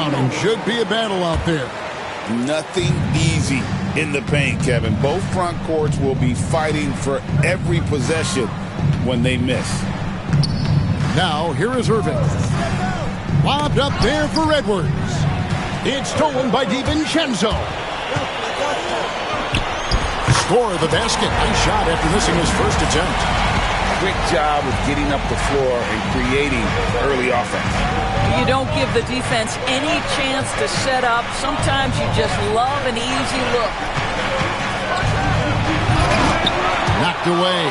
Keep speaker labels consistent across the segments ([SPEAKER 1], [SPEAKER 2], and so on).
[SPEAKER 1] rebounding. Should be a battle out there.
[SPEAKER 2] Nothing easy in the paint, Kevin. Both front courts will be fighting for every possession when they miss.
[SPEAKER 1] Now, here is Irving. Lobbed up there for Edwards. It's stolen by DiVincenzo. Score the basket. Nice shot after missing his first attempt.
[SPEAKER 2] Quick job of getting up the floor and creating early offense.
[SPEAKER 3] You don't give the defense any chance to set up. Sometimes you just love an easy look.
[SPEAKER 1] Knocked away.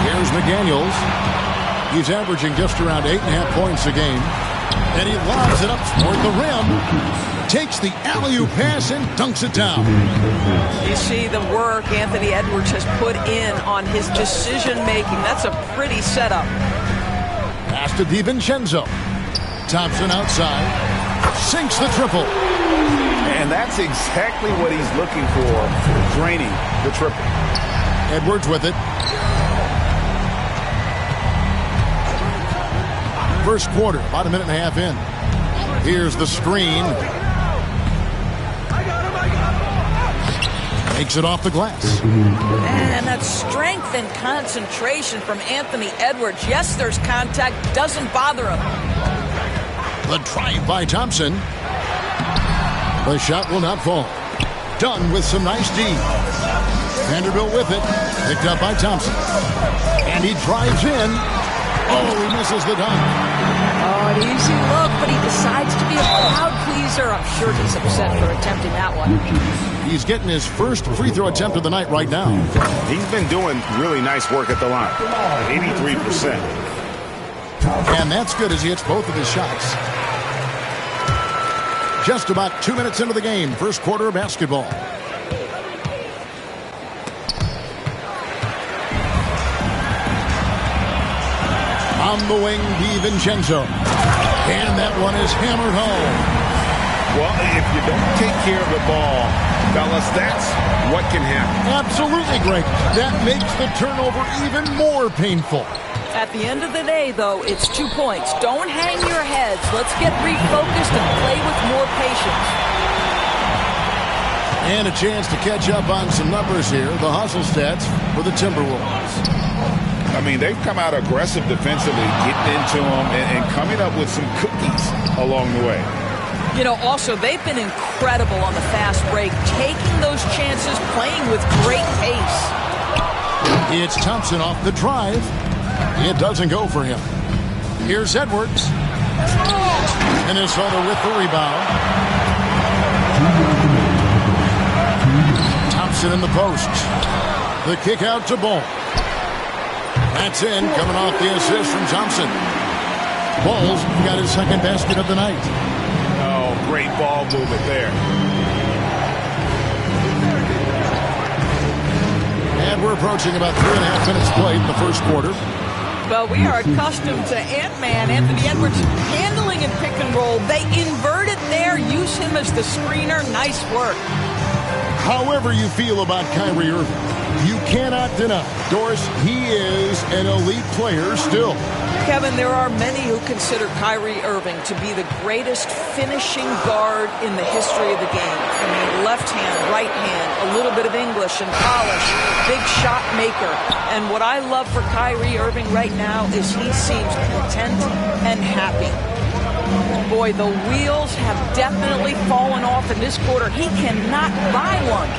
[SPEAKER 1] Here's McDaniels. He's averaging just around 8.5 points a game. And he lobs it up toward the rim. Takes the alley-oop pass and dunks it down.
[SPEAKER 3] You see the work Anthony Edwards has put in on his decision-making. That's a pretty setup.
[SPEAKER 1] Pass to DiVincenzo. Thompson outside. Sinks the triple.
[SPEAKER 2] And that's exactly what he's looking for, draining the triple.
[SPEAKER 1] Edwards with it. First quarter, about a minute and a half in. Here's the screen. Makes it off the glass.
[SPEAKER 3] And that strength and concentration from Anthony Edwards. Yes, there's contact. Doesn't bother him.
[SPEAKER 1] The drive by Thompson. The shot will not fall. Done with some nice D. Vanderbilt with it. Picked up by Thompson. And he drives in. Oh, he misses the dunk.
[SPEAKER 3] Oh, an easy look, but he decides to be a crowd pleaser. I'm sure he's upset for attempting that one.
[SPEAKER 1] He's getting his first free throw attempt of the night right now.
[SPEAKER 4] He's been doing really nice work at the line. 83%.
[SPEAKER 1] And that's good as he hits both of his shots. Just about 2 minutes into the game. First quarter of basketball. On the wing, DiVincenzo. And that one is hammered home.
[SPEAKER 4] Well, if you don't take care of the ball, fellas, that's what can happen.
[SPEAKER 1] Absolutely, Greg. That makes the turnover even more painful.
[SPEAKER 3] At the end of the day, though, it's 2 points. Don't hang your heads. Let's get refocused and play with more patience.
[SPEAKER 1] And a chance to catch up on some numbers here. The hustle stats for the Timberwolves.
[SPEAKER 2] I mean, they've come out aggressive defensively, getting into them and coming up with some cookies along the way.
[SPEAKER 3] You know, also, they've been incredible on the fast break, taking those chances, playing with great pace.
[SPEAKER 1] It's Thompson off the drive. It doesn't go for him. Here's Edwards. Minnesota with the rebound. Thompson in the post. The kick out to Ball. That's in, coming off the assist from Thompson. Ball's got his second basket of the night.
[SPEAKER 4] Oh, great ball movement there.
[SPEAKER 1] And we're approaching about 3.5 minutes played in the first quarter.
[SPEAKER 3] Well, we are accustomed to Ant-Man, Anthony Edwards, handling in pick and roll. They invert it there, use him as the screener. Nice work.
[SPEAKER 1] However you feel about Kyrie Irving, you cannot deny, Doris, he is an elite player still.
[SPEAKER 3] Kevin, there are many who consider Kyrie Irving to be the greatest finishing guard in the history of the game. I mean, left hand, right hand, a little bit of English and polish, big shot maker. And what I love for Kyrie Irving right now is he seems content and happy. Boy, the wheels have definitely fallen off in this quarter. He cannot buy one.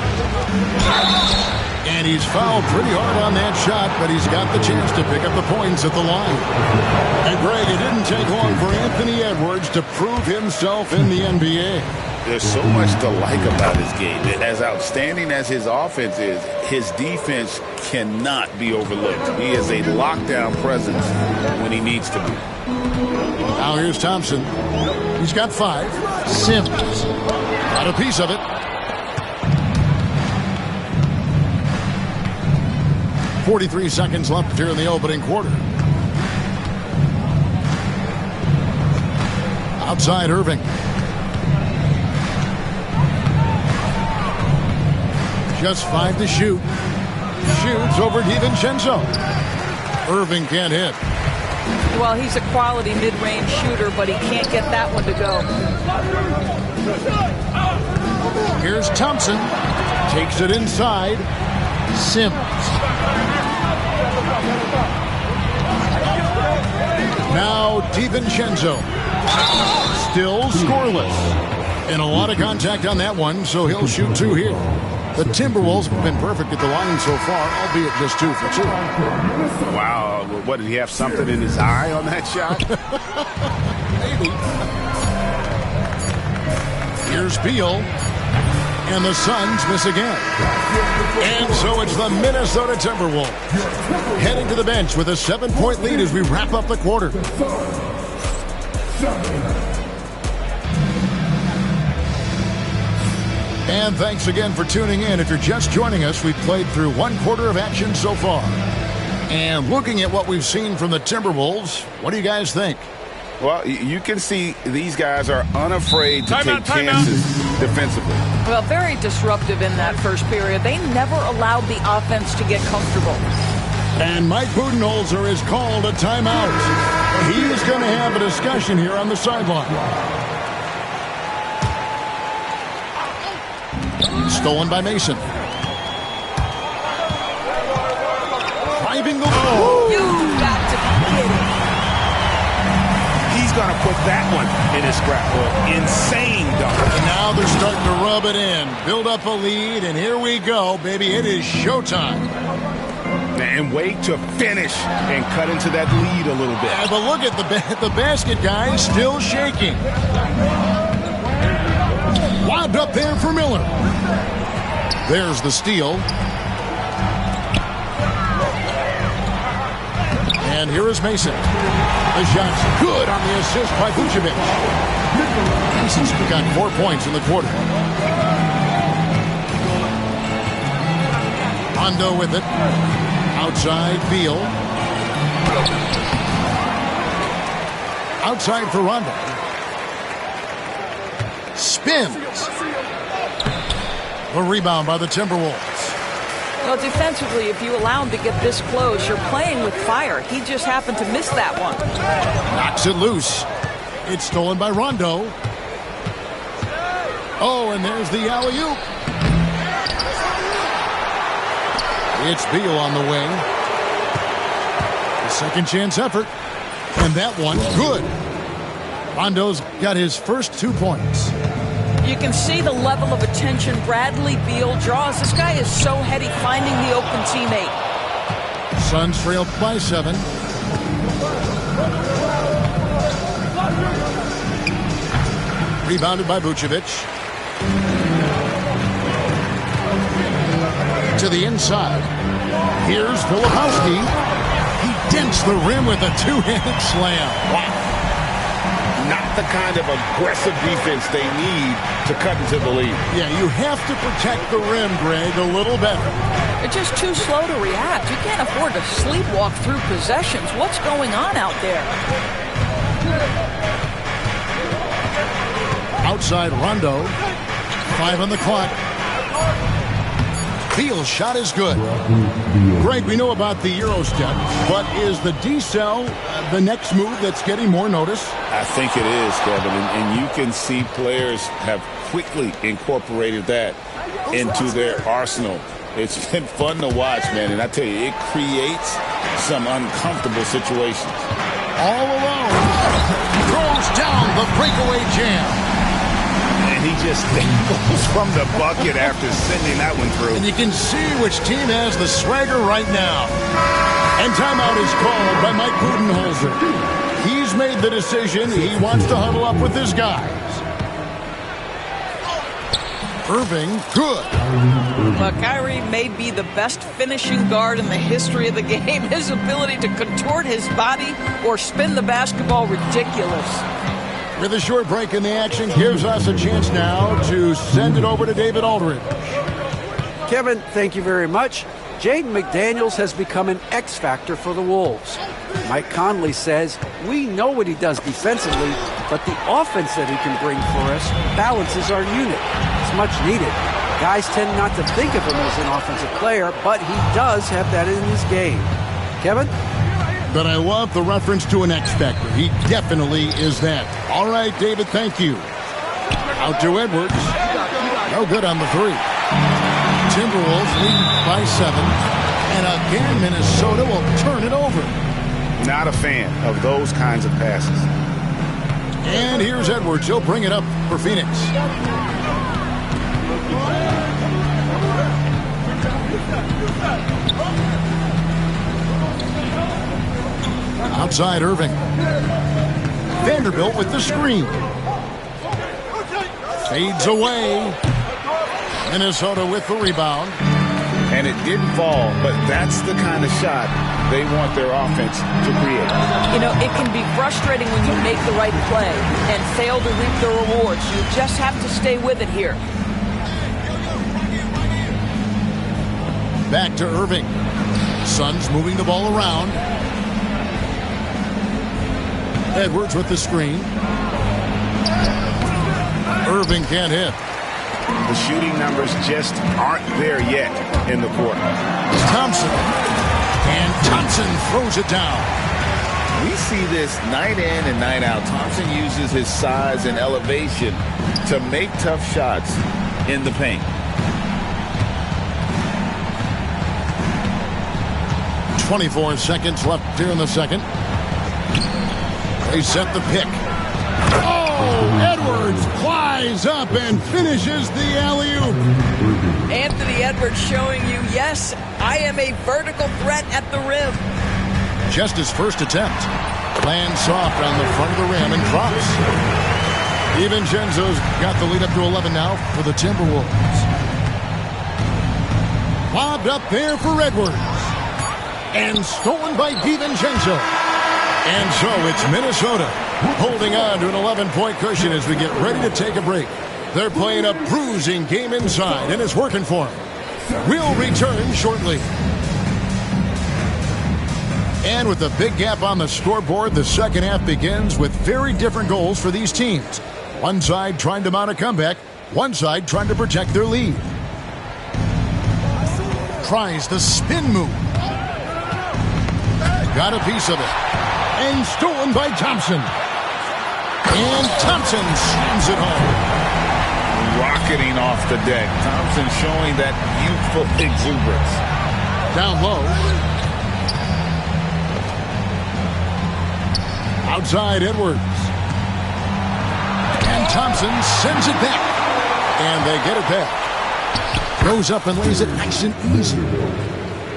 [SPEAKER 1] And he's fouled pretty hard on that shot, but he's got the chance to pick up the points at the line. And Greg, it didn't take long for Anthony Edwards to prove himself in the NBA.
[SPEAKER 2] There's so much to like about his game. As outstanding as his offense is, his defense cannot be overlooked. He is a lockdown presence when he needs to be.
[SPEAKER 1] Now here's Thompson. He's got 5. Sims got a piece of it. 43 seconds left here in the opening quarter. Outside Irving. Just 5 to shoot. Shoots over DiVincenzo. Irving can't hit.
[SPEAKER 3] Well, he's a quality mid-range shooter, but he can't get that one to go.
[SPEAKER 1] Here's Thompson. Takes it inside. Sims. Now DiVincenzo. Still scoreless. And a lot of contact on that one, so he'll shoot 2 here. The Timberwolves have been perfect at the line so far, albeit just 2 for 2.
[SPEAKER 2] Wow. What, did he have something in his eye on that shot?
[SPEAKER 1] Maybe. Here's Beal. And the Suns miss again. And so it's the Minnesota Timberwolves heading to the bench with a 7-point lead as we wrap up the quarter. And thanks again for tuning in. If you're just joining us, we've played through 1 quarter of action so far. And looking at what we've seen from the Timberwolves, what do you guys think?
[SPEAKER 2] Well, you can see these guys are unafraid to take chances defensively.
[SPEAKER 3] Well, very disruptive in that first period. They never allowed the offense to get comfortable.
[SPEAKER 1] And Mike Budenholzer has called a timeout. He is going to have a discussion here on the sideline. Stolen by Mason. Driving the ball.
[SPEAKER 3] You got to be kidding.
[SPEAKER 4] He's going to put that one in his scrapbook. Insane dunk.
[SPEAKER 1] And now they're starting to rub it in. Build up a lead, and here we go, baby. It is showtime.
[SPEAKER 2] And wait to finish and cut into that lead a little bit.
[SPEAKER 1] But look at the basket, guys, still shaking. Lobbed up there for Miller. There's the steal. And here is Mason. The shot's good on the assist by Vucevic. Mason's got 4 points in the quarter. Rondo with it. Outside Beal. Outside for Rondo. Spins. The rebound by the Timberwolves.
[SPEAKER 3] Well, defensively, if you allow him to get this close, you're playing with fire. He just happened to miss that one.
[SPEAKER 1] Knocks it loose. It's stolen by Rondo. Oh, and there's the alley-oop. It's Beal on the way. The second chance effort. And that one, good. Rondo's got his first 2 points.
[SPEAKER 3] You can see the level of attention Bradley Beal draws. This guy is so heady finding the open teammate.
[SPEAKER 1] Suns trail by 7. Rebounded by Vucevic. To the inside. Here's Filipowski. He dents the rim with a 2-handed slam. Wow.
[SPEAKER 2] Not the kind of aggressive defense they need to cut into the lead.
[SPEAKER 1] Yeah, you have to protect the rim, Greg, a little better.
[SPEAKER 3] They're just too slow to react. You can't afford to sleepwalk through possessions. What's going on out there?
[SPEAKER 1] Outside Rondo. 5 on the clock. Beal's shot is good. Greg, we know about the Euro step, but is the decel the next move that's getting more notice?
[SPEAKER 2] I think it is, Kevin, and you can see players have quickly incorporated that into their arsenal. It's been fun to watch, man, and I tell you, it creates some uncomfortable situations.
[SPEAKER 1] All alone. Throws down the breakaway jam.
[SPEAKER 2] And he just goes from the bucket after sending that one through.
[SPEAKER 1] And you can see which team has the swagger right now. And timeout is called by Mike Budenholzer. He's made the decision. He wants to huddle up with his guys. Irving, good.
[SPEAKER 3] Well, Kyrie may be the best finishing guard in the history of the game. His ability to contort his body or spin the basketball, ridiculous.
[SPEAKER 1] With a short break in the action, gives us a chance now to send it over to David Aldridge.
[SPEAKER 5] Kevin, thank you very much. Jaden McDaniels has become an X factor for the Wolves. Mike Conley says, we know what he does defensively, but the offense that he can bring for us balances our unit. It's much needed. Guys tend not to think of him as an offensive player, but he does have that in his game. Kevin?
[SPEAKER 1] But I love the reference to an X Factor. He definitely is that. All right, David, thank you. Out to Edwards. No good on the three. Timberwolves lead by 7. And again, Minnesota will turn it over.
[SPEAKER 4] Not a fan of those kinds of passes.
[SPEAKER 1] And here's Edwards. He'll bring it up for Phoenix. Outside Irving. Vanderbilt with the screen. Fades away. Minnesota with the rebound.
[SPEAKER 4] And it didn't fall, but that's the kind of shot they want their offense to create.
[SPEAKER 3] You know, it can be frustrating when you make the right play and fail to reap the rewards. You just have to stay with it here.
[SPEAKER 1] Back to Irving. Suns moving the ball around. Edwards with the screen. Irving can't hit.
[SPEAKER 4] The shooting numbers just aren't there yet in the quarter.
[SPEAKER 1] Thompson. And Thompson throws it down.
[SPEAKER 2] We see this night in and night out. Thompson uses his size and elevation to make tough shots in the paint.
[SPEAKER 1] 24 seconds left here in the second. They set the pick. Oh, Edwards flies up and finishes the alley-oop.
[SPEAKER 3] Anthony Edwards showing you, yes, I am a vertical threat at the rim.
[SPEAKER 1] Just his first attempt. Lands soft on the front of the rim and drops. DiVincenzo's got the lead up to 11 now for the Timberwolves. Lobbed up there for Edwards. And stolen by DiVincenzo. And so it's Minnesota holding on to an 11-point cushion as we get ready to take a break. They're playing a bruising game inside, and it's working for them. We'll return shortly. And with a big gap on the scoreboard, the second half begins with very different goals for these teams. One side trying to mount a comeback, one side trying to protect their lead. Tries the spin move. Got a piece of it. And stolen by Thompson. And Thompson slams it home.
[SPEAKER 2] Rocketing off the deck. Thompson showing that youthful exuberance.
[SPEAKER 1] Down low. Outside Edwards. And Thompson sends it back. And they get it back. Goes up and lays it nice and easy.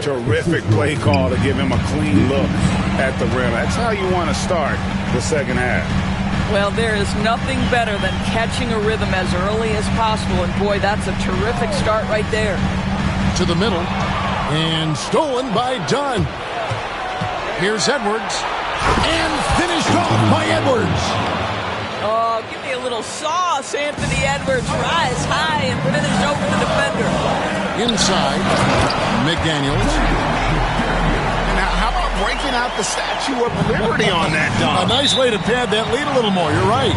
[SPEAKER 4] Terrific play call to give him a clean look at the rim. That's how you want to start the second half.
[SPEAKER 3] Well, there is nothing better than catching a rhythm as early as possible. And, boy, that's a terrific start right there.
[SPEAKER 1] To the middle. And stolen by Dunn. Here's Edwards. And finished off by Edwards.
[SPEAKER 3] Oh, give me a little sauce, Anthony Edwards. Rise high and finish over the defender.
[SPEAKER 1] Inside, McDaniels.
[SPEAKER 4] And how about breaking out the Statue of Liberty on that dunk?
[SPEAKER 1] A nice way to pad that lead a little more. You're right.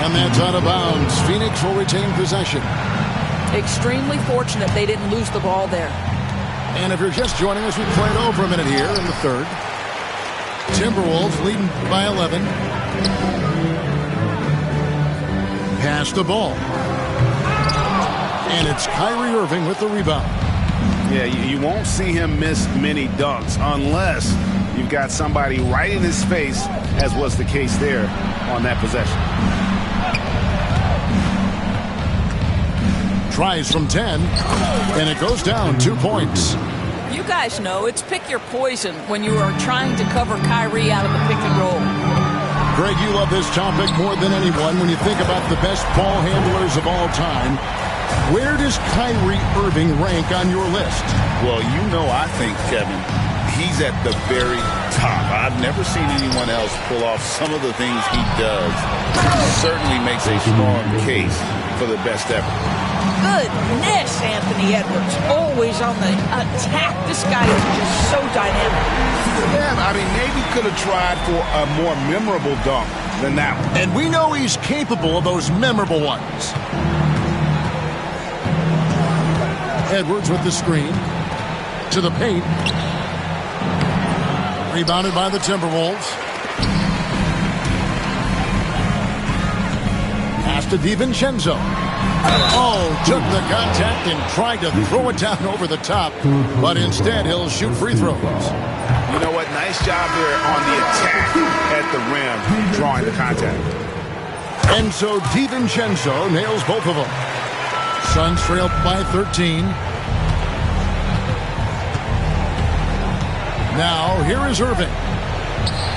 [SPEAKER 1] And that's out of bounds. Phoenix will retain possession.
[SPEAKER 3] Extremely fortunate they didn't lose the ball there.
[SPEAKER 1] And if you're just joining us, we played over a minute here in the third. Timberwolves leading by 11. Pass the ball. And it's Kyrie Irving with the rebound.
[SPEAKER 4] Yeah, you won't see him miss many dunks unless you've got somebody right in his face, as was the case there on that possession.
[SPEAKER 1] Tries from 10, and it goes down 2 points.
[SPEAKER 3] You guys know it's pick your poison when you are trying to cover Kyrie out of the pick and roll.
[SPEAKER 1] Greg, you love this topic more than anyone. When you think about the best ball handlers of all time, where does Kyrie Irving rank on your list?
[SPEAKER 2] Well, you know, I think, Kevin, he's at the very top. I've never seen anyone else pull off some of the things he does. He certainly makes a strong case for the best ever.
[SPEAKER 3] Goodness, Anthony Edwards, always on the attack. This guy is just so dynamic.
[SPEAKER 4] Yeah, I mean, maybe could have tried for a more memorable dunk than that one.
[SPEAKER 1] And we know he's capable of those memorable ones. Edwards with the screen. To the paint. Rebounded by the Timberwolves. Pass to DiVincenzo. Oh, took the contact and tried to throw it down over the top, but instead he'll shoot free throws.
[SPEAKER 4] You know what? Nice job there on the attack at the rim, drawing the contact.
[SPEAKER 1] And so DiVincenzo nails both of them. Suns trail by 13. Now, here is Irving.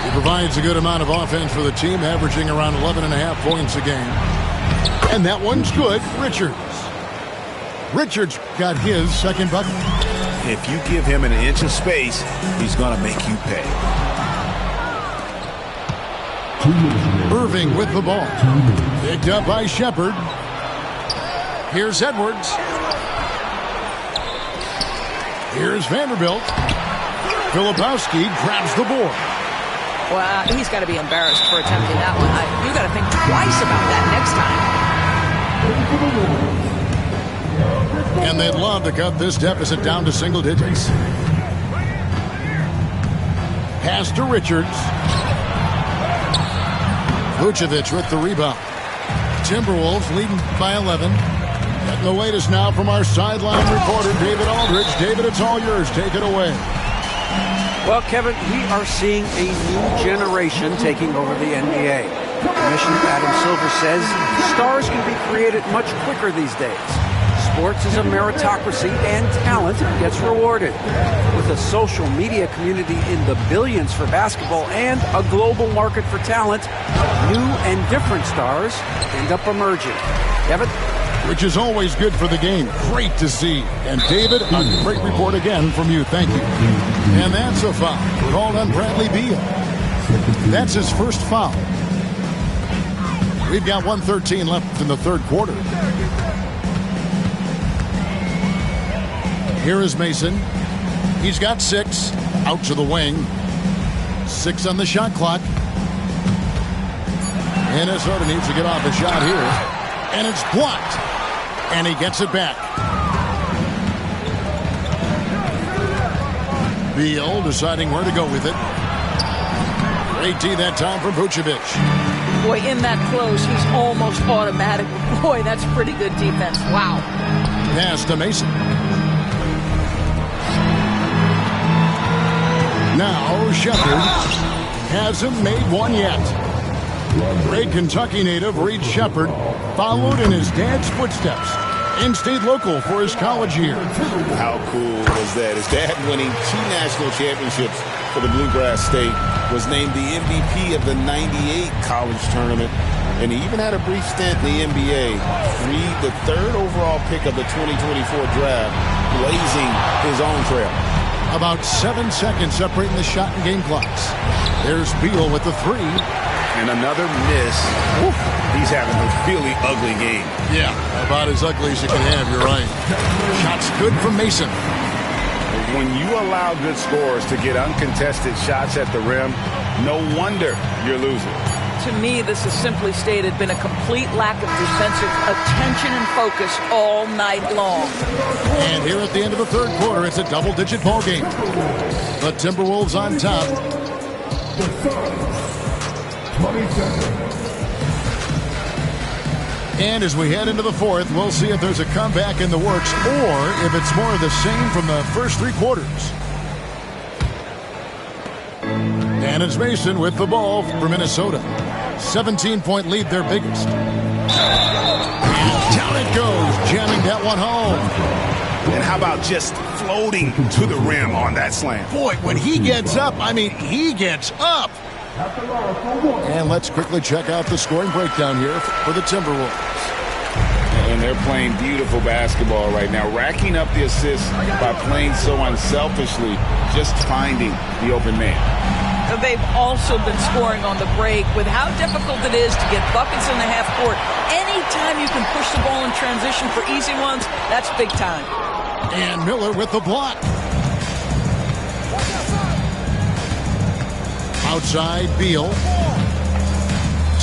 [SPEAKER 1] He provides a good amount of offense for the team, averaging around 11.5 points a game. And that one's good. Richards got his second bucket.
[SPEAKER 4] If you give him an inch of space, he's going to make you pay.
[SPEAKER 1] Irving with the ball. Picked up by Shepherd. Here's Edwards. Here's Vanderbilt. Filipowski grabs the board.
[SPEAKER 3] Well, he's got to be embarrassed for attempting that one. You got to think twice about that next time.
[SPEAKER 1] And they'd love to cut this deficit down to single digits. Pass to Richards. Vucevic with the rebound. Timberwolves leading by 11. Getting the latest now from our sideline reporter, David Aldridge. David, it's all yours. Take it away.
[SPEAKER 5] Well, Kevin, we are seeing a new generation taking over the NBA. Commissioner Adam Silver says stars can be created much quicker these days. Sports is a meritocracy and talent gets rewarded. With a social media community in the billions for basketball and a global market for talent, new and different stars end up emerging. Kevin?
[SPEAKER 1] Which is always good for the game. Great to see. And David, a great report again from you. Thank you. And that's a foul called on Bradley Beal. That's his first foul. We've got 1:13 left in the third quarter. Here is Mason. He's got 6. Out to the wing. 6 on the shot clock. Minnesota needs to get off a shot here. And it's blocked. And he gets it back. Beal deciding where to go with it. Great D that time from Vucevic.
[SPEAKER 3] Boy, in that close, he's almost automatic. Boy, that's pretty good defense. Wow.
[SPEAKER 1] Pass to Mason. Now Shepherd hasn't made one yet. Great Kentucky native Reed Shepherd followed in his dad's footsteps and stayed local for his college year.
[SPEAKER 2] How cool was that? His dad winning 2 national championships for the Bluegrass State, was named the MVP of the '98 college tournament, and he even had a brief stint in the NBA. Reed, the 3rd overall pick of the 2024 draft, blazing his own trail.
[SPEAKER 1] About 7 seconds separating the shot and game clocks. There's Beal with the 3.
[SPEAKER 4] And another miss. Oof. He's having a really ugly game.
[SPEAKER 1] Yeah, about as ugly as you can have, you're right. Shots good from Mason.
[SPEAKER 4] When you allow good scorers to get uncontested shots at the rim, no wonder you're losing.
[SPEAKER 3] To me, this has simply stated been a complete lack of defensive attention and focus all night long.
[SPEAKER 1] And here at the end of the third quarter, it's a double-digit ball game. The Timberwolves on top. And as we head into the fourth, we'll see if there's a comeback in the works or if it's more of the same from the first 3 quarters. And it's Mason with the ball for Minnesota. 17-point lead, their biggest. And down it goes, jamming that one home.
[SPEAKER 4] And how about just floating to the rim on that slam?
[SPEAKER 1] Boy, when he gets up, I mean, he gets up. And let's quickly check out the scoring breakdown here for the Timberwolves.
[SPEAKER 2] And they're playing beautiful basketball right now, racking up the assists by playing so unselfishly, just finding the open man.
[SPEAKER 3] They've also been scoring on the break with how difficult it is to get buckets in the half court. Anytime you can push the ball in transition for easy ones, that's big time.
[SPEAKER 1] And Miller with the block. Outside, Beal.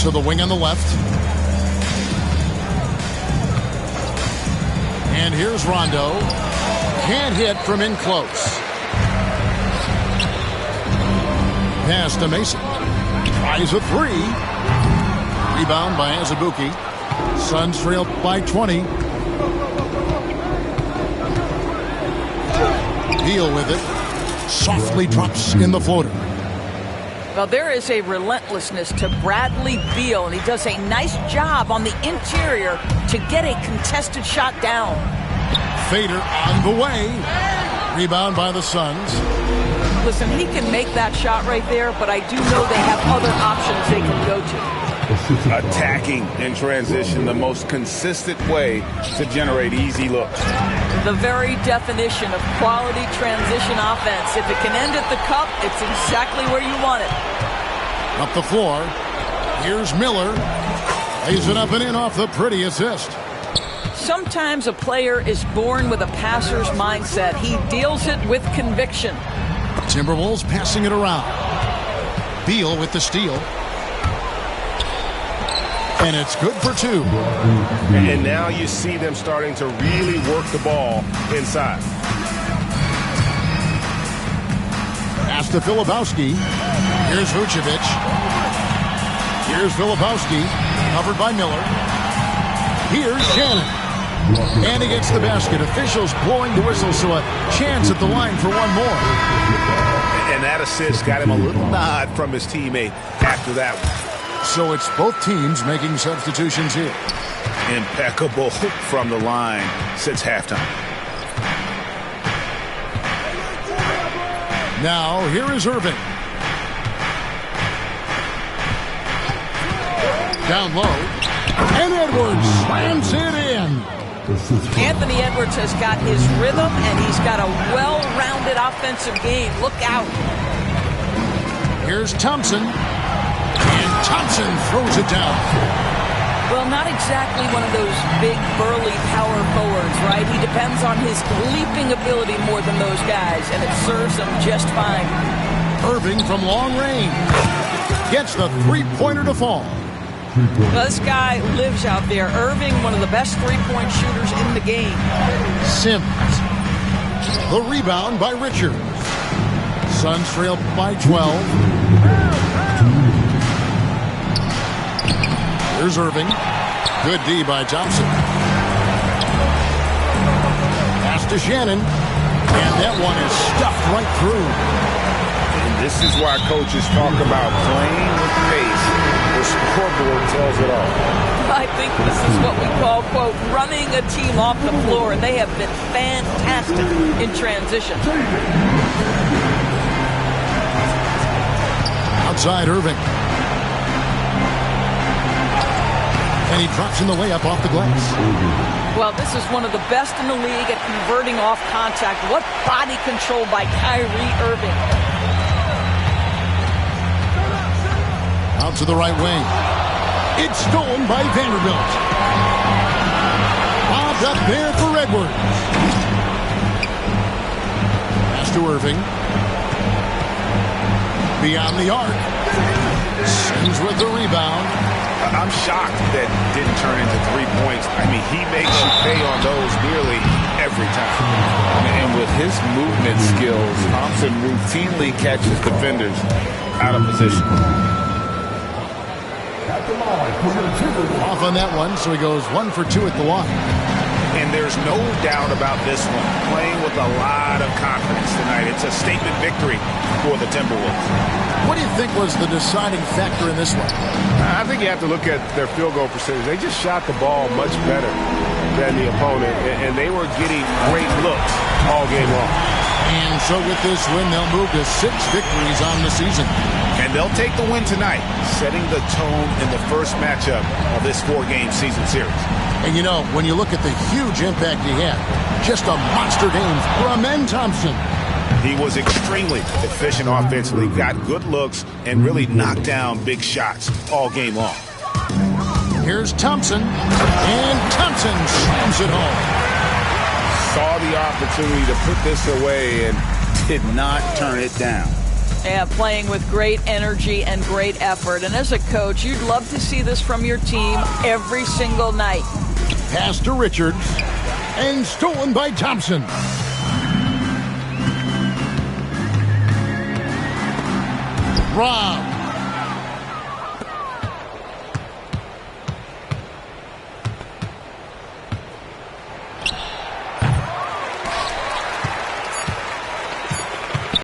[SPEAKER 1] To the wing on the left. And here's Rondo. Can't hit from in close. pass to Mason. Tries a three. Rebound by Azubuike. Suns trail by 20. Beal with it. Softly drops in the floater.
[SPEAKER 3] Well, there is a relentlessness to Bradley Beal, and he does a nice job on the interior to get a contested shot down.
[SPEAKER 1] Fader on the way. Rebound by the Suns.
[SPEAKER 3] Listen, he can make that shot right there, but I do know they have other options they can go to.
[SPEAKER 2] Attacking in transition, the most consistent way to generate easy looks.
[SPEAKER 3] The very definition of quality transition offense. If it can end at the cup, it's exactly where you want it.
[SPEAKER 1] Up the floor. Here's Miller. Lays it up and in off the pretty assist.
[SPEAKER 3] Sometimes a player is born with a passer's mindset. He deals it with conviction.
[SPEAKER 1] Timberwolves passing it around. Beal with the steal. And it's good for two.
[SPEAKER 4] And now you see them starting to really work the ball inside.
[SPEAKER 1] Pass to Filipowski. Here's Vucevic. Here's Filipowski. Covered by Miller. Here's Shannon. And he gets the basket. Officials blowing the whistle, so a chance at the line for one more.
[SPEAKER 4] And that assist got him a little nod from his teammate after that one.
[SPEAKER 1] So it's both teams making substitutions here.
[SPEAKER 4] Impeccable from the line since halftime.
[SPEAKER 1] Now, here is Irving. Down low. And Edwards slams it in.
[SPEAKER 3] Anthony Edwards has got his rhythm, and he's got a well-rounded offensive game. Look out.
[SPEAKER 1] Here's Thompson. And Thompson throws it down.
[SPEAKER 3] Well, not exactly one of those big, burly power forwards, right? He depends on his leaping ability more than those guys, and it serves him just fine.
[SPEAKER 1] Irving from long range. Gets the three-pointer to fall.
[SPEAKER 3] Well, this guy lives out there. Irving, one of the best three-point shooters in the game.
[SPEAKER 1] Sims. The rebound by Richards. Suns trail by 12. Here's Irving. Good D by Thompson. Pass to Shannon. And that one is stuffed right through.
[SPEAKER 2] And this is why coaches talk about playing with pace. The scoreboard tells it all.
[SPEAKER 3] I think this is what we call, quote, running a team off the floor, and they have been fantastic in transition.
[SPEAKER 1] Outside Irving. And he drops in the layup off the glass.
[SPEAKER 3] Well, this is one of the best in the league at converting off contact. What body control by Kyrie Irving.
[SPEAKER 1] Out to the right wing. It's stolen by Vanderbilt. Bobbed up there for Edwards. Pass to Irving. Beyond the arc. Sims with the rebound.
[SPEAKER 4] I'm shocked that didn't turn into 3 points. I mean, he makes you pay on those nearly every time.
[SPEAKER 2] And with his movement skills, Thompson routinely catches defenders out of position.
[SPEAKER 1] Off on that one, so he goes 1 for 2 at the line.
[SPEAKER 4] And there's no doubt about this one. Playing with a lot of confidence tonight. It's a statement victory for the Timberwolves.
[SPEAKER 1] What do you think was the deciding factor in this one?
[SPEAKER 6] I think you have to look at their field goal percentage. They just shot the ball much better than the opponent, and they were getting great looks all game long.
[SPEAKER 1] And so with this win, they'll move to 6 victories on the season.
[SPEAKER 4] And they'll take the win tonight, setting the tone in the first matchup of this 4-game season series.
[SPEAKER 1] And you know, when you look at the huge impact he had, just a monster game from Amen Thompson.
[SPEAKER 4] He was extremely efficient offensively, got good looks, and really knocked down big shots all game long.
[SPEAKER 1] Here's Thompson, and Thompson slams it home.
[SPEAKER 2] Saw the opportunity to put this away and did not turn it down.
[SPEAKER 3] Yeah, playing with great energy and great effort. And as a coach, you'd love to see this from your team every single night.
[SPEAKER 1] Pass to Richards, and stolen by Thompson. Robbed.